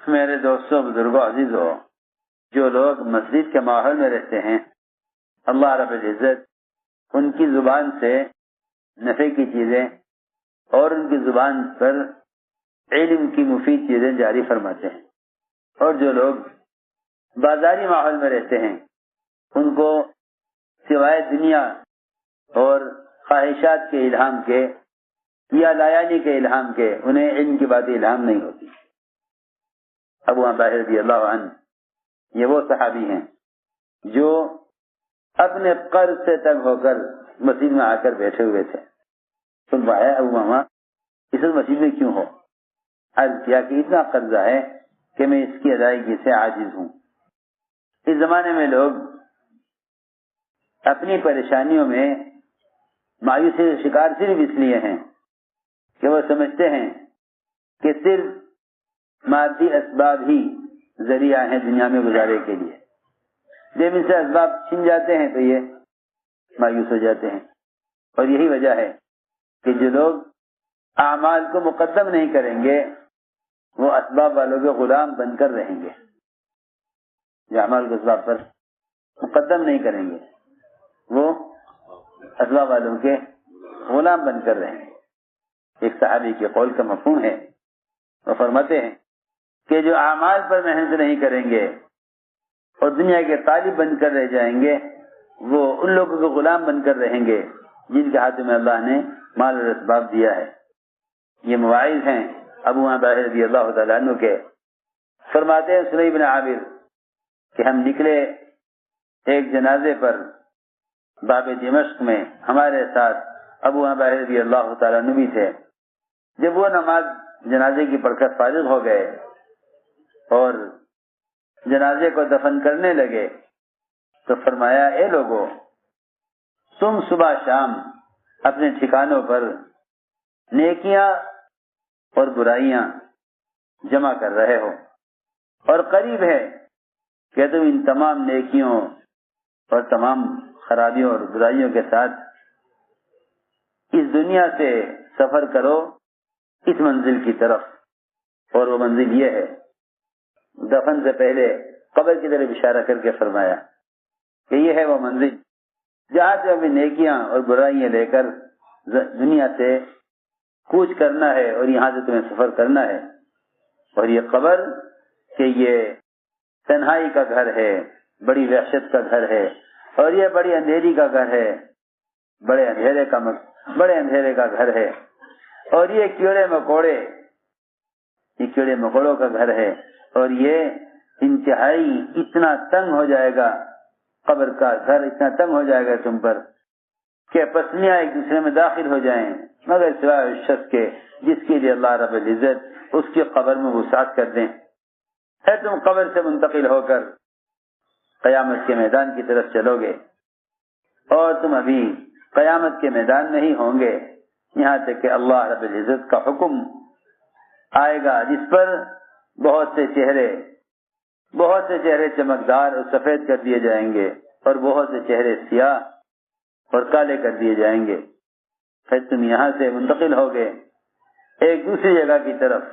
میرے دوستوں، بزرگوں، عزیزوں، جو لوگ مسجد کے ماحول میں رہتے ہیں، اللہ رب العزت ان کی زبان سے نفع کی چیزیں اور ان کی زبان پر علم کی مفید چیزیں جاری فرماتے ہیں، اور جو لوگ بازاری ماحول میں رہتے ہیں ان کو سوائے دنیا اور خواہشات کے الہام کے یا لایانی کے الہام کے انہیں علم کی باتیں الہام نہیں ہوتی۔ ابو عبیدہ رضی اللہ عنہ یہ وہ صحابی ہیں جو اپنے قرض سے تنگ ہو کر مسجد میں آ کر بیٹھے ہوئے تھے۔ فرمایا ابو ماما اس مسجد میں کیوں ہو؟ عرض کیا کہ اتنا قرضہ ہے کہ میں اس کی ادائیگی سے عاجز ہوں۔ اس زمانے میں لوگ اپنی پریشانیوں میں مایوسی کا شکار صرف اس لیے ہیں کہ وہ سمجھتے ہیں کہ صرف مادی اسباب ہی ذریعہ ہیں دنیا میں گزارے کے لیے، جب ان سے اسباب چھن جاتے ہیں تو یہ مایوس ہو جاتے ہیں۔ اور یہی وجہ ہے کہ جو لوگ اعمال کو مقدم نہیں کریں گے وہ اسباب والوں کے غلام بن کر رہیں گے، جو اعمال کو اسباب پر مقدم نہیں کریں گے وہ اسباب والوں کے غلام بن کر رہیں گے۔ ایک صحابی کے قول کا مفہوم ہے، وہ فرماتے ہیں کہ جو اعمال پر محنت نہیں کریں گے اور دنیا کے طالب بن کر رہ جائیں گے وہ ان لوگوں کے غلام بن کر رہیں گے جن کے ہاتھ میں اللہ نے مال اور اسباب دیا ہے۔ یہ مواعظ ہیں ابو عبیدہ رضی اللہ تعالیٰ عنہ کے۔ فرماتے ہیں سلیح بن عامر کہ ہم نکلے ایک جنازے پر باب دمشق میں، ہمارے ساتھ ابو عبیدہ رضی اللہ تعالیٰ عنہ بھی تھے۔ جب وہ نماز جنازے کی پڑھ کر فارغ ہو گئے اور جنازے کو دفن کرنے لگے تو فرمایا اے لوگو، تم صبح شام اپنے ٹھکانوں پر نیکیاں اور برائیاں جمع کر رہے ہو، اور قریب ہے کہ تم ان تمام نیکیوں اور تمام خرابیوں اور برائیوں کے ساتھ اس دنیا سے سفر کرو اس منزل کی طرف، اور وہ منزل یہ ہے۔ دفن سے پہلے قبر کی طرف اشارہ کر کے فرمایا کہ یہ ہے وہ منزل جہاں سے ہمیں نیکیاں اور برائیاں لے کر دنیا سے کوچ کرنا ہے اور یہاں سے تمہیں سفر کرنا ہے۔ اور یہ قبر کہ یہ تنہائی کا گھر ہے، بڑی وحشت کا گھر ہے، اور یہ بڑی اندھیری کا گھر ہے، بڑے اندھیرے کا گھر ہے، اور یہ کیڑے مکوڑوں کا گھر ہے، اور یہ انتہائی اتنا تنگ ہو جائے گا، قبر کا گھر اتنا تنگ ہو جائے گا تم پر کہ پسلیاں ایک دوسرے میں داخل ہو جائیں، مگر سوائے اس شخص کے جس کے لیے اللہ رب العزت اس کی قبر میں وسعت کر دیں۔ ہے تم قبر سے منتقل ہو کر قیامت کے میدان کی طرف چلو گے، اور تم ابھی قیامت کے میدان میں ہی ہوں گے یہاں تک کہ اللہ رب العزت کا حکم آئے گا جس پر بہت سے چہرے چمکدار اور سفید کر دیے جائیں گے اور بہت سے چہرے سیاہ اور کالے کر دیے جائیں گے۔ پھر تم یہاں سے منتقل ہوگے ایک دوسری جگہ کی طرف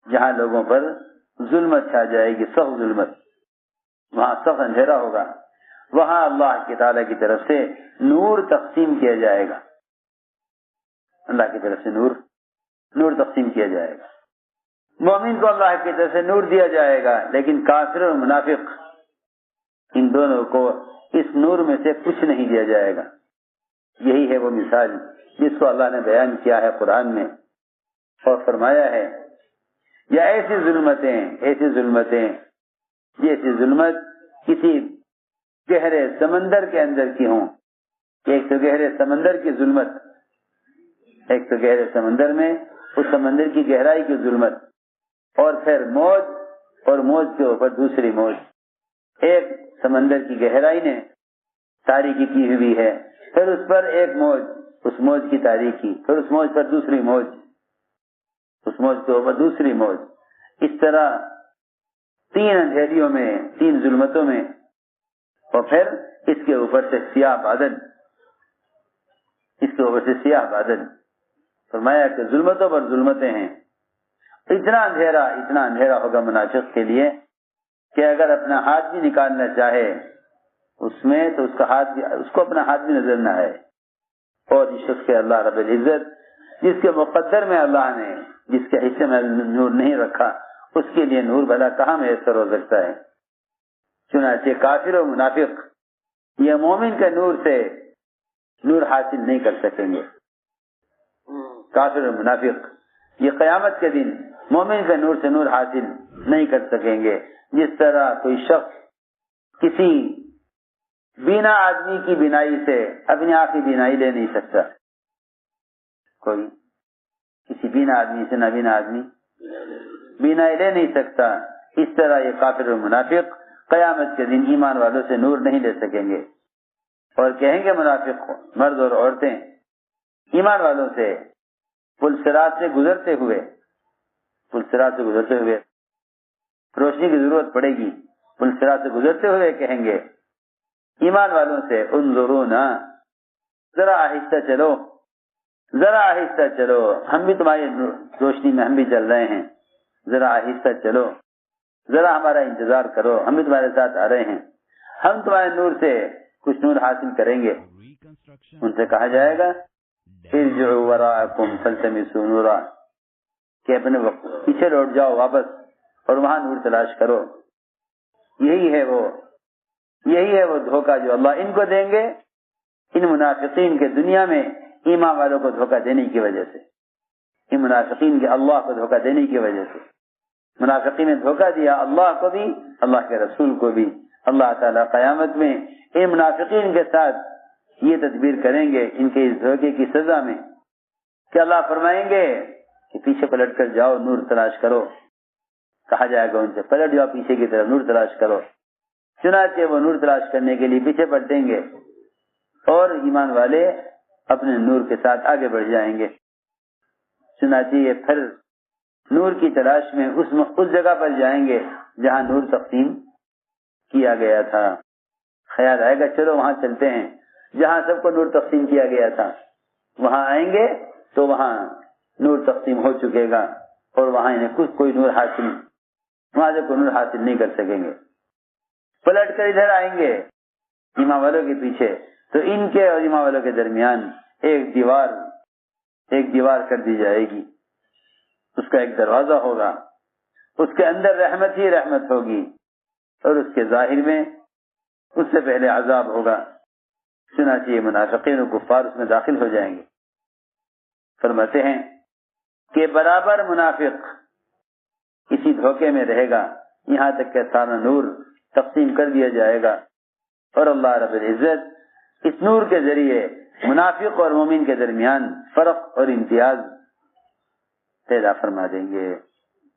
جہاں لوگوں پر ظلمت چھا جائے گی، سخت ظلمت، وہاں سخت اندھیرا ہوگا، وہاں اللہ کی تعالیٰ کی طرف سے نور تقسیم کیا جائے گا، اللہ کی طرف سے نور تقسیم کیا جائے گا۔ مومن کو اللہ کی طرف سے نور دیا جائے گا، لیکن کافر اور منافق ان دونوں کو اس نور میں سے کچھ نہیں دیا جائے گا۔ یہی ہے وہ مثال جس کو اللہ نے بیان کیا ہے قرآن میں، اور فرمایا ہے یا ایسی ظلمتیں جیسی ظلمت کسی گہرے سمندر کے اندر کی ہوں۔ ایک تو گہرے سمندر کی ظلمت، ایک تو گہرے سمندر میں اس سمندر کی گہرائی کی ظلمت، اور پھر موج، اور موج کے اوپر دوسری موج۔ ایک سمندر کی گہرائی نے تاریکی کی ہوئی ہے، پھر اس پر ایک موج، اس موج کی تاریکی، پھر اس موج پر دوسری موج، اس موج کے اوپر دوسری موج۔ اس طرح تین اندھیریوں میں، تین ظلمتوں میں، اور پھر اس کے اوپر سے سیاہ بادل۔ فرمایا کہ ظلمتوں پر ظلمتیں ہیں، اتنا اندھیرا ہوگا منافق کے لیے کہ اگر اپنا ہاتھ بھی نکالنا چاہے اس میں تو اس کو اپنا ہاتھ بھی نظر نہ آئے. اور اس شخص کے اللہ رب العزت جس کے مقدر میں اللہ نے جس کے حصے میں نور نہیں رکھا اس کے لیے نور بھلا کہاں میسر ہو سکتا ہے. چنانچہ کافر و منافق یہ مومن کے نور سے نور حاصل نہیں کر سکیں گے. کافر و منافق یہ قیامت کے دن مومن کے نور سے نور حاصل نہیں کر سکیں گے. جس طرح کوئی شخص کسی بینا آدمی کی بینائی سے اپنی آنکھ کی بینائی لے نہیں سکتا. کوئی کسی بینا آدمی سے نابینا آدمی بینائی لے نہیں سکتا. اس طرح یہ کافر و منافق قیامت کے دن ایمان والوں سے نور نہیں لے سکیں گے اور کہیں گے منافق مرد اور عورتیں ایمان والوں سے پل صراط سے گزرتے ہوئے روشنی کی ضرورت پڑے گی. پل صراط سے گزرتے ہوئے کہیں گے ایمان والوں سے انظرونا ذرا آہستہ چلو ہم بھی تمہاری روشنی میں ہم بھی چل رہے ہیں. ذرا آہستہ چلو, ذرا ہمارا انتظار کرو, ہم بھی تمہارے ساتھ آ رہے ہیں, ہم تمہارے نور سے کچھ نور حاصل کریں گے. ان سے کہا جائے گا ارجعوا وراءکم فالتمسوا نورا کہ اپنے پیچھے لوٹ جاؤ واپس اور وہاں نور تلاش کرو. یہی ہے وہ دھوکہ جو اللہ ان کو دیں گے, ان منافقین کے دنیا میں ایمان والوں کو دھوکہ دینے کی وجہ سے, ان منافقین کے اللہ کو دھوکہ دینے کی وجہ سے. منافقین نے دھوکہ دیا اللہ کو بھی, اللہ کے رسول کو بھی. اللہ تعالیٰ قیامت میں ان منافقین کے ساتھ یہ تدبیر کریں گے ان کے اس دھوکے کی سزا میں کہ اللہ فرمائیں گے کہ پیچھے پلٹ کر جاؤ نور تلاش کرو. کہا جائے گا ان سے پلٹ جاؤ پیچھے کی طرف نور تلاش کرو. چنانچہ وہ نور تلاش کرنے کے لیے پیچھے پلٹیں گے اور ایمان والے اپنے نور کے ساتھ آگے بڑھ جائیں گے. چنانچہ یہ پھر نور کی تلاش میں اس جگہ پر جائیں گے جہاں نور تقسیم کیا گیا تھا. خیال آئے گا چلو وہاں چلتے ہیں جہاں سب کو نور تقسیم کیا گیا تھا. وہاں آئیں گے تو وہاں نور تقسیم ہو چکے گا اور وہاں انہیں کوئی نور حاصل نہیں کر سکیں گے. پلٹ کر ادھر آئیں گے ایمان والوں کے پیچھے تو ان کے اور ایمان والوں کے درمیان ایک دیوار کر دی جائے گی. اس کا ایک دروازہ ہوگا, اس کے اندر رحمت ہی رحمت ہوگی اور اس کے ظاہر میں اس سے پہلے عذاب ہوگا. چنانچہ یہ منافقین و کفار اس میں داخل ہو جائیں گے. فرماتے ہیں کہ برابر منافق کسی دھوکے میں رہے گا یہاں تک کہ سارا نور تقسیم کر دیا جائے گا اور اللہ رب العزت اس نور کے ذریعے منافق اور مومن کے درمیان فرق اور امتیاز پیدا فرما دیں گے.